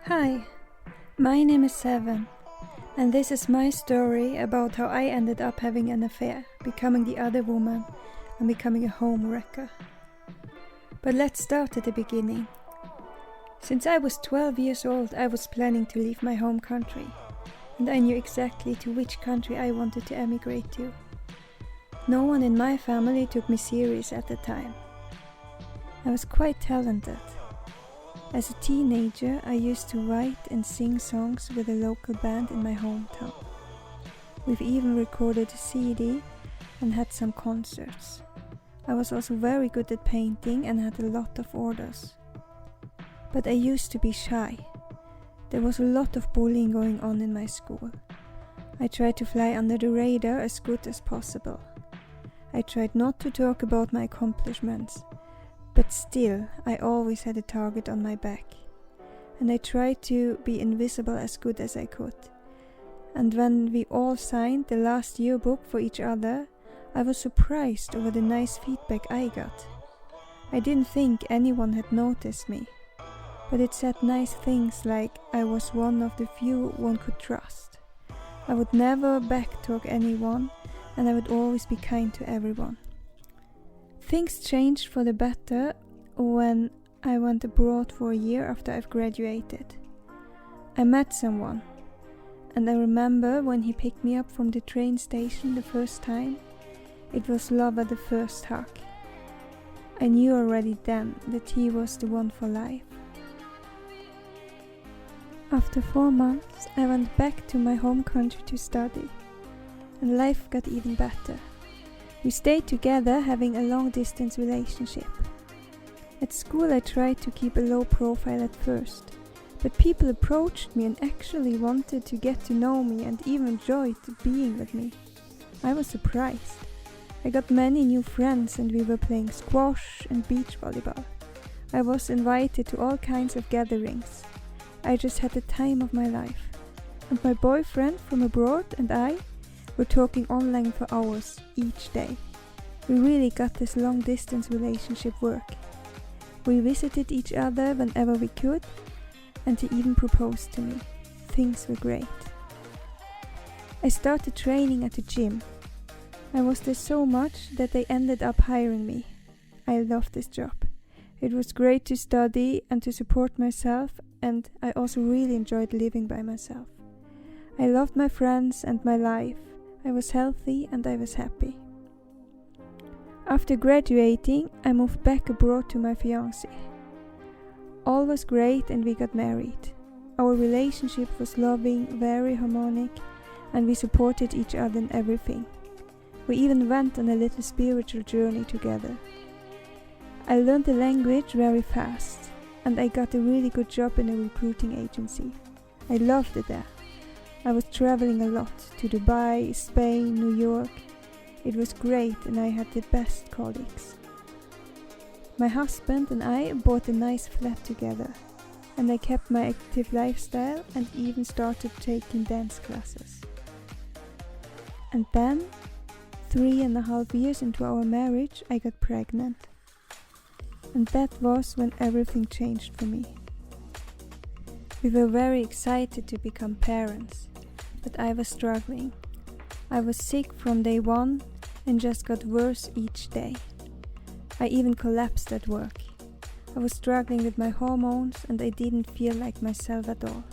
Hi, my name is Seven, and this is my story about how I ended up having an affair, becoming the other woman, and becoming a home wrecker. But let's start at the beginning. Since I was 12 years old, I was planning to leave my home country, and I knew exactly to which country I wanted to emigrate to. No one in my family took me serious at the time. I was quite talented. As a teenager, I used to write and sing songs with a local band in my hometown. We've even recorded a CD and had some concerts. I was also very good at painting and had a lot of orders. But I used to be shy. There was a lot of bullying going on in my school. I tried to fly under the radar as good as possible. I tried not to talk about my accomplishments, but still I always had a target on my back. And I tried to be invisible as good as I could. And when we all signed the last yearbook for each other, I was surprised over the nice feedback I got. I didn't think anyone had noticed me, but it said nice things like I was one of the few one could trust. I would never backtalk anyone, and I would always be kind to everyone. Things changed for the better when I went abroad for a year after I've graduated. I met someone, and I remember when he picked me up from the train station the first time, it was love at the first hug. I knew already then that he was the one for life. After 4 months, I went back to my home country to study, and life got even better. We stayed together, having a long-distance relationship. At school I tried to keep a low profile at first, but people approached me and actually wanted to get to know me and even enjoyed being with me. I was surprised. I got many new friends and we were playing squash and beach volleyball. I was invited to all kinds of gatherings. I just had the time of my life. And my boyfriend from abroad and I were talking online for hours each day. We really got this long-distance relationship work. We visited each other whenever we could, and he even proposed to me. Things were great. I started training at the gym. I was there so much that they ended up hiring me. I loved this job. It was great to study and to support myself, and I also really enjoyed living by myself. I loved my friends and my life. I was healthy and I was happy. After graduating, I moved back abroad to my fiancé. All was great and we got married. Our relationship was loving, very harmonic, and we supported each other in everything. We even went on a little spiritual journey together. I learned the language very fast, and I got a really good job in a recruiting agency. I loved it there. I was traveling a lot to Dubai, Spain, New York. It was great and I had the best colleagues. My husband and I bought a nice flat together, and I kept my active lifestyle and even started taking dance classes. And then, 3.5 years into our marriage, I got pregnant. And that was when everything changed for me. We were very excited to become parents, but I was struggling. I was sick from day one and just got worse each day. I even collapsed at work. I was struggling with my hormones and I didn't feel like myself at all.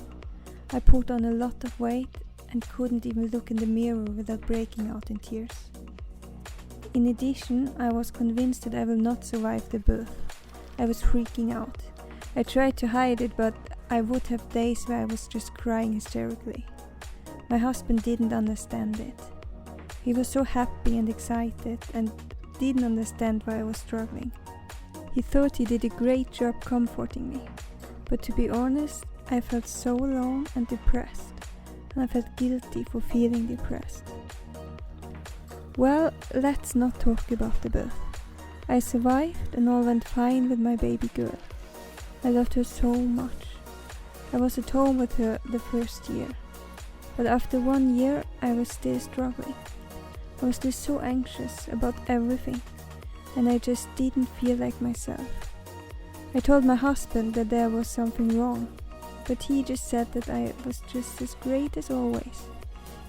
I put on a lot of weight and couldn't even look in the mirror without breaking out in tears. In addition, I was convinced that I will not survive the birth. I was freaking out. I tried to hide it, but I would have days where I was just crying hysterically. My husband didn't understand it. He was so happy and excited and didn't understand why I was struggling. He thought he did a great job comforting me, but to be honest, I felt so alone and depressed, and I felt guilty for feeling depressed. Well, let's not talk about the birth. I survived and all went fine with my baby girl. I loved her so much. I was at home with her the first year. But after 1 year, I was still struggling. I was still so anxious about everything, and I just didn't feel like myself. I told my husband that there was something wrong, but he just said that I was just as great as always.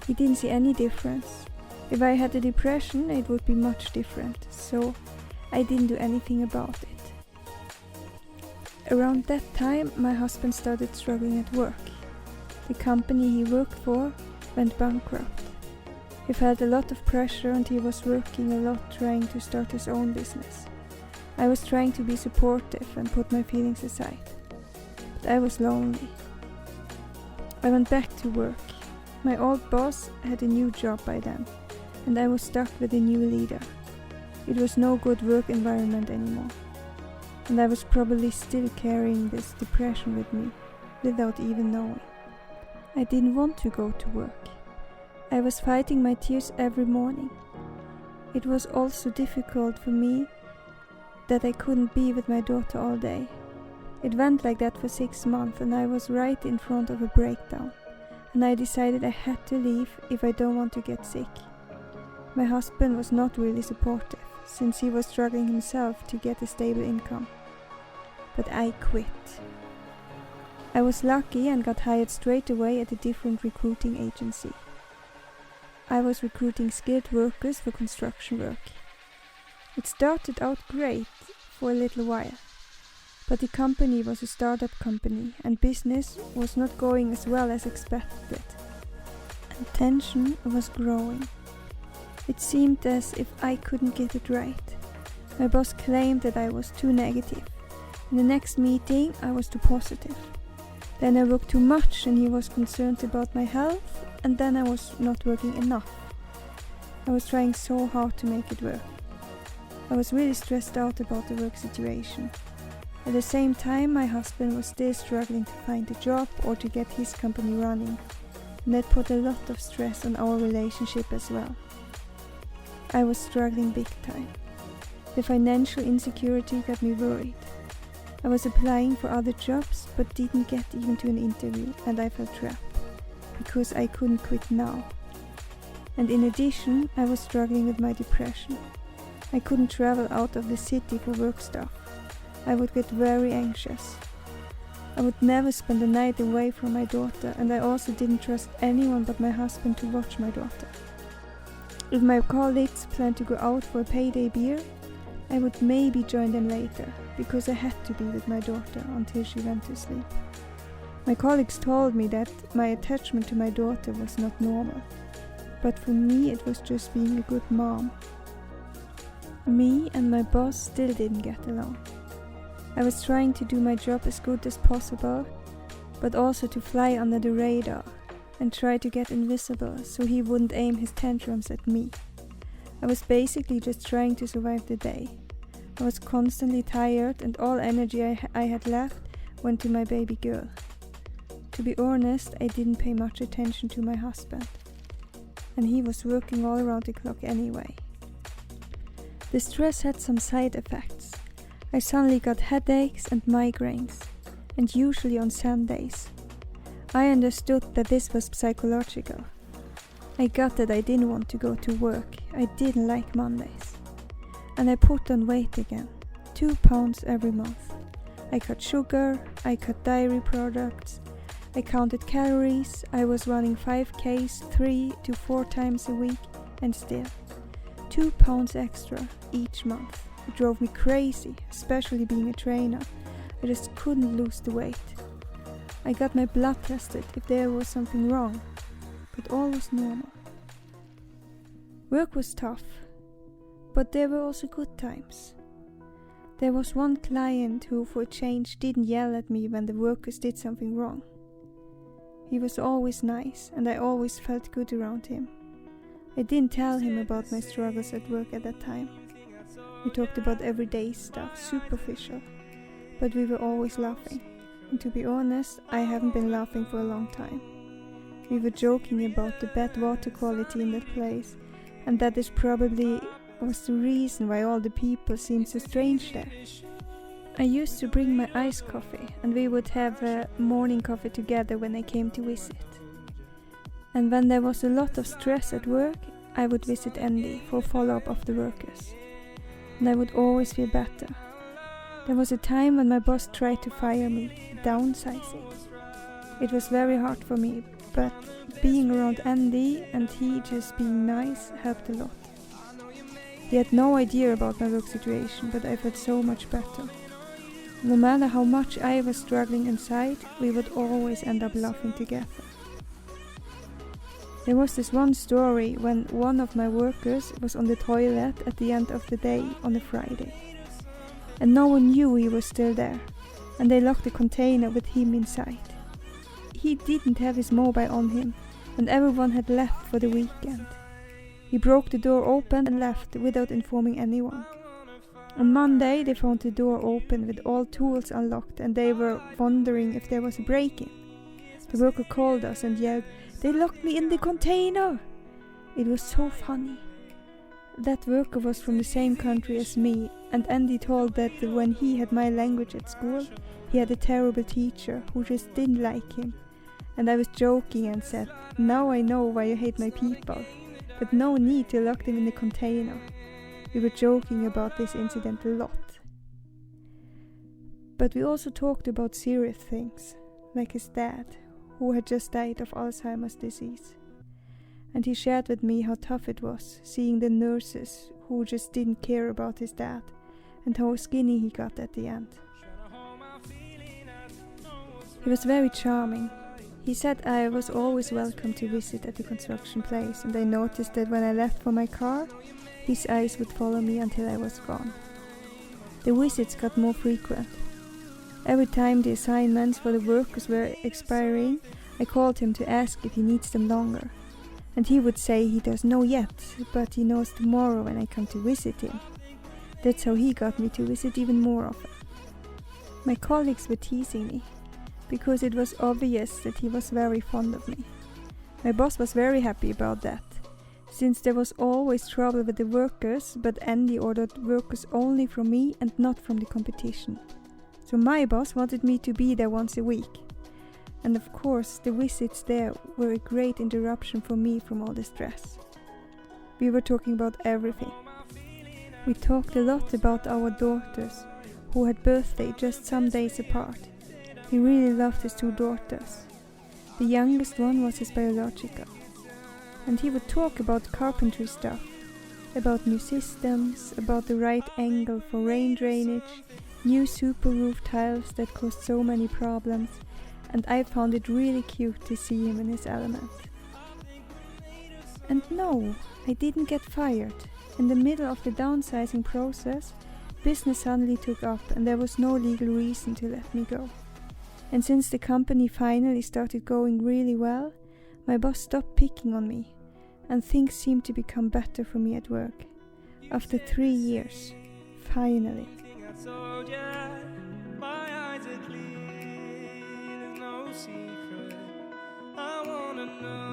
He didn't see any difference. If I had a depression, it would be much different, so I didn't do anything about it. Around that time, my husband started struggling at work. The company he worked for went bankrupt. He felt a lot of pressure and he was working a lot trying to start his own business. I was trying to be supportive and put my feelings aside, but I was lonely. I went back to work. My old boss had a new job by then, and I was stuck with a new leader. It was no good work environment anymore, and I was probably still carrying this depression with me, without even knowing. I didn't want to go to work. I was fighting my tears every morning. It was also difficult for me that I couldn't be with my daughter all day. It went like that for 6 months and I was right in front of a breakdown. And I decided I had to leave if I don't want to get sick. My husband was not really supportive, since he was struggling himself to get a stable income. But I quit. I was lucky and got hired straight away at a different recruiting agency. I was recruiting skilled workers for construction work. It started out great for a little while, but the company was a startup company and business was not going as well as expected, and tension was growing. It seemed as if I couldn't get it right. My boss claimed that I was too negative. In the next meeting, I was too positive. Then I worked too much and he was concerned about my health, and then I was not working enough. I was trying so hard to make it work. I was really stressed out about the work situation. At the same time, my husband was still struggling to find a job or to get his company running, and that put a lot of stress on our relationship as well. I was struggling big time. The financial insecurity got me worried. I was applying for other jobs but didn't get even to an interview, and I felt trapped, because I couldn't quit now. And in addition, I was struggling with my depression. I couldn't travel out of the city for work stuff. I would get very anxious. I would never spend a night away from my daughter, and I also didn't trust anyone but my husband to watch my daughter. If my colleagues planned to go out for a payday beer, I would maybe join them later, because I had to be with my daughter until she went to sleep. My colleagues told me that my attachment to my daughter was not normal, but for me it was just being a good mom. Me and my boss still didn't get along. I was trying to do my job as good as possible, but also to fly under the radar and try to get invisible so he wouldn't aim his tantrums at me. I was basically just trying to survive the day. I was constantly tired and all energy I had left went to my baby girl. To be honest, I didn't pay much attention to my husband, and he was working all around the clock anyway. The stress had some side effects. I suddenly got headaches and migraines, and usually on Sundays. I understood that this was psychological. I got that I didn't want to go to work. I didn't like Mondays. And I put on weight again, 2 pounds every month. I cut sugar, I cut dairy products, I counted calories, I was running 5Ks 3 to 4 times a week, and still 2 pounds extra each month. It drove me crazy, especially being a trainer. I just couldn't lose the weight. I got my blood tested if there was something wrong, but all was normal. Work was tough, but there were also good times. There was one client who, for a change, didn't yell at me when the workers did something wrong. He was always nice, and I always felt good around him. I didn't tell him about my struggles at work at that time. We talked about everyday stuff, superficial, but we were always laughing. And to be honest, I haven't been laughing for a long time. We were joking about the bad water quality in that place, and that is probably was the reason why all the people seemed so strange there. I used to bring my iced coffee, and we would have a morning coffee together when I came to visit. And when there was a lot of stress at work, I would visit Andy for follow-up of the workers. And I would always feel better. There was a time when my boss tried to fire me, downsizing. It was very hard for me, but being around Andy and he just being nice helped a lot. He had no idea about my work situation, but I felt so much better. No matter how much I was struggling inside, we would always end up laughing together. There was this one story when one of my workers was on the toilet at the end of the day on a Friday. And no one knew he was still there, and they locked the container with him inside. He didn't have his mobile on him, and everyone had left for the weekend. He broke the door open and left without informing anyone. On Monday they found the door open with all tools unlocked, and they were wondering if there was a break-in. The worker called us and yelled, "They locked me in the container!" It was so funny. That worker was from the same country as me, and Andy told that when he had my language at school, he had a terrible teacher who just didn't like him. And I was joking and said, "Now I know why you hate my people, but no need to lock them in the container." We were joking about this incident a lot. But we also talked about serious things, like his dad, who had just died of Alzheimer's disease. And he shared with me how tough it was, seeing the nurses who just didn't care about his dad, and how skinny he got at the end. He was very charming. He said I was always welcome to visit at the construction place, and I noticed that when I left for my car, his eyes would follow me until I was gone. The visits got more frequent. Every time the assignments for the workers were expiring, I called him to ask if he needs them longer. And he would say he doesn't know yet, but he knows tomorrow when I come to visit him. That's how he got me to visit even more often. My colleagues were teasing me, because it was obvious that he was very fond of me. My boss was very happy about that, since there was always trouble with the workers, but Andy ordered workers only from me and not from the competition. So my boss wanted me to be there once a week. And of course, the visits there were a great interruption for me from all the stress. We were talking about everything. We talked a lot about our daughters, who had birthday just some days apart. He really loved his two daughters. The youngest one was his biological. And he would talk about carpentry stuff, about new systems, about the right angle for rain drainage, new super roof tiles that caused so many problems, and I found it really cute to see him in his element. And no, I didn't get fired. In the middle of the downsizing process, business suddenly took up and there was no legal reason to let me go. And since the company finally started going really well, my boss stopped picking on me, and things seemed to become better for me at work. After 3 years, finally. My eyes are clear, there's no secret. I wanna know